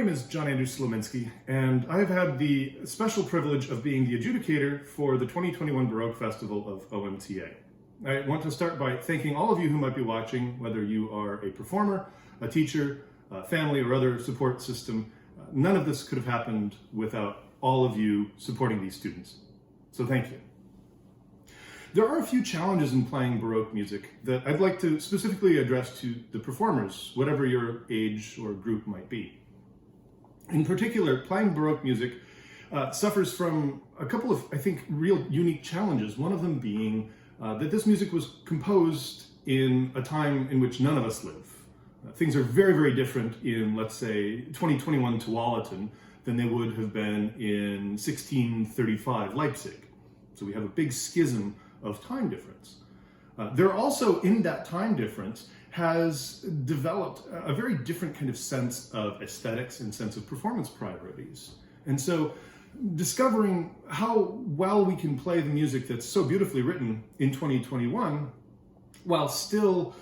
name is Johnandrew Slominski, and I have had the special privilege of being the adjudicator for the 2021 Baroque Festival of OMTA. I want to start by thanking all of you who might be watching, whether you are a performer, a teacher, a family, or other support system. None of this could have happened without all of you supporting these students. So thank you. There are a few challenges in playing Baroque music that I'd like to specifically address to the performers, whatever your age or group might be. In particular, playing Baroque music suffers from a couple of, I think, real unique challenges. One of them being that this music was composed in a time in which none of us live. Things are very, very different in, let's say, 2021 Tualatin than they would have been in 1635 Leipzig. So we have a big schism of time difference. There also, in that time difference, has developed a very different kind of sense of aesthetics and sense of performance priorities. And so discovering how well we can play the music that's so beautifully written in 2021 while still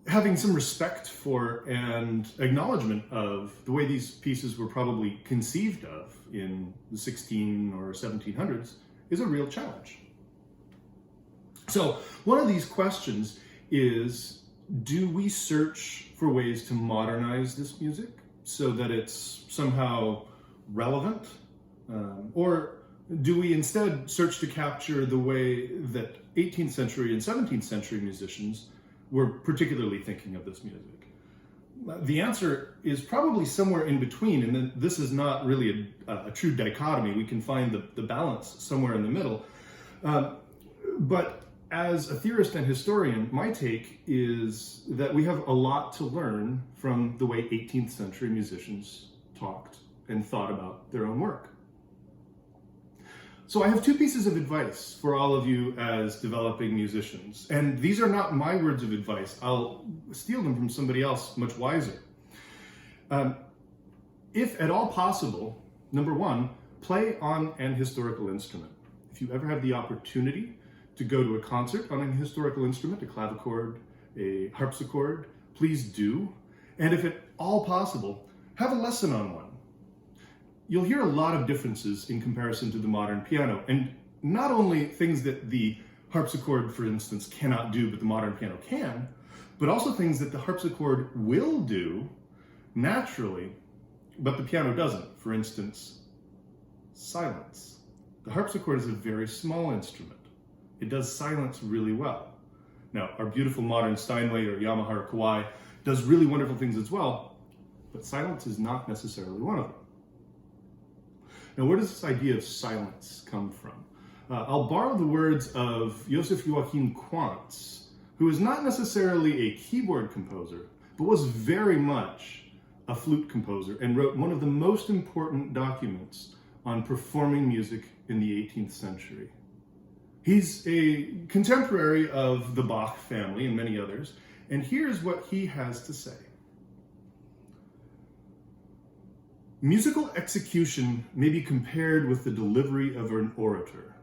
having some respect for and acknowledgement of the way these pieces were probably conceived of in the 16 or 1700s is a real challenge. So one of these questions is, do we search for ways to modernize this music so that it's somehow relevant? Or do we instead search to capture the way that 18th century and 17th century musicians were particularly thinking of this music? The answer is probably somewhere in between, and then this is not really a true dichotomy. We can find the balance somewhere in the middle. But as a theorist and historian, my take is that we have a lot to learn from the way 18th century musicians talked and thought about their own work. So I have two pieces of advice for all of you as developing musicians. And these are not my words of advice. I'll steal them from somebody else much wiser. If at all possible, number one, play on an historical instrument. If you ever have the opportunity to go to a concert on an historical instrument, a clavichord, a harpsichord, please do. And if at all possible, have a lesson on one. You'll hear a lot of differences in comparison to the modern piano, and not only things that the harpsichord, for instance, cannot do, but the modern piano can, but also things that the harpsichord will do naturally, but the piano doesn't. For instance, silence. The harpsichord is a very small instrument. It does silence really well. Now, our beautiful modern Steinway or Yamaha or Kawai does really wonderful things as well, but silence is not necessarily one of them. Now, where does this idea of silence come from? I'll borrow the words of Joseph Joachim Quantz, who is not necessarily a keyboard composer, but was very much a flute composer and wrote one of the most important documents on performing music in the 18th century. He's a contemporary of the Bach family and many others, and here's what he has to say. Musical execution may be compared with the delivery of an orator.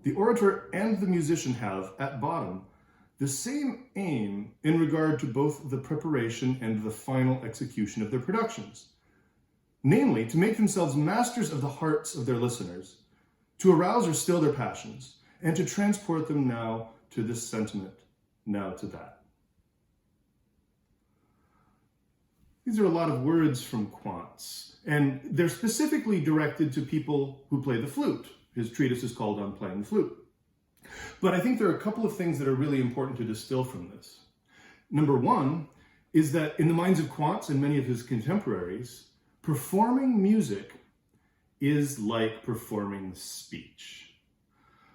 The orator and the musician have, at bottom, the same aim in regard to both the preparation and the final execution of their productions, namely, to make themselves masters of the hearts of their listeners, to arouse or still their passions, and to transport them now to this sentiment, now to that. These are a lot of words from Quantz, and they're specifically directed to people who play the flute. His treatise is called On Playing the Flute. But I think there are a couple of things that are really important to distill from this. Number one is that in the minds of Quantz and many of his contemporaries, performing music is like performing speech.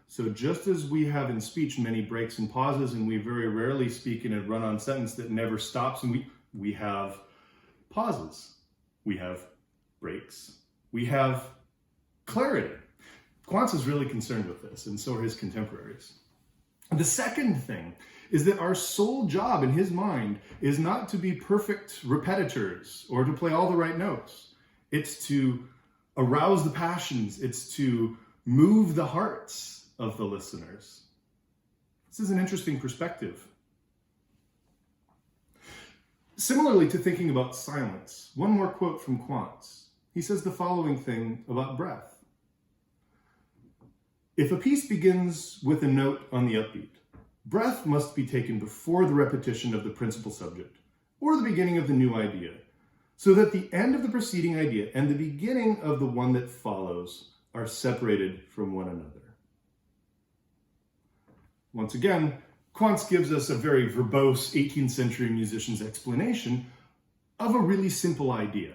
So just as we have in speech many breaks and pauses, and we very rarely speak in a run-on sentence that never stops, and we have pauses, we have breaks, we have clarity. Quantz is really concerned with this, and so are his contemporaries. The second thing is that our sole job in his mind is not to be perfect repetitors or to play all the right notes. It's to arouse the passions. It's to move the hearts of the listeners. This is an interesting perspective. Similarly to thinking about silence, one more quote from Quantz. He says the following thing about breath. If a piece begins with a note on the upbeat, breath must be taken before the repetition of the principal subject, or the beginning of the new idea, so that the end of the preceding idea and the beginning of the one that follows are separated from one another. Once again, Quantz gives us a very verbose 18th century musician's explanation of a really simple idea.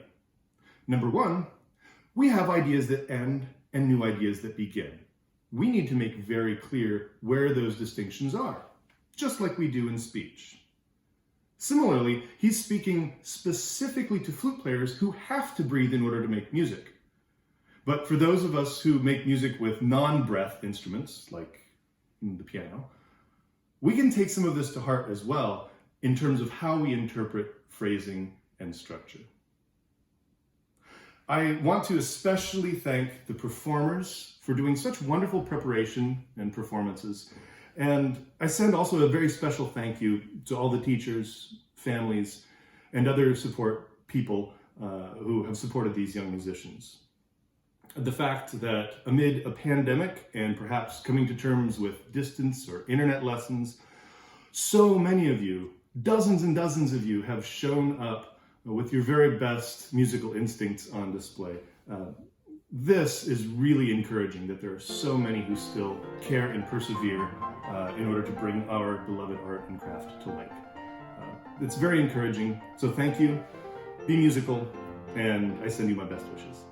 Number one, we have ideas that end and new ideas that begin. We need to make very clear where those distinctions are, just like we do in speech. Similarly, he's speaking specifically to flute players who have to breathe in order to make music. But for those of us who make music with non-breath instruments, like the piano, we can take some of this to heart as well in terms of how we interpret phrasing and structure. I want to especially thank the performers for doing such wonderful preparation and performances. And I send also a very special thank you to all the teachers, families, and other support people who have supported these young musicians. The fact that amid a pandemic and perhaps coming to terms with distance or internet lessons, so many of you, dozens and dozens of you, have shown up with your very best musical instincts on display. This is really encouraging that there are so many who still care and persevere in order to bring our beloved art and craft to light. It's very encouraging, so thank you, be musical, and I send you my best wishes.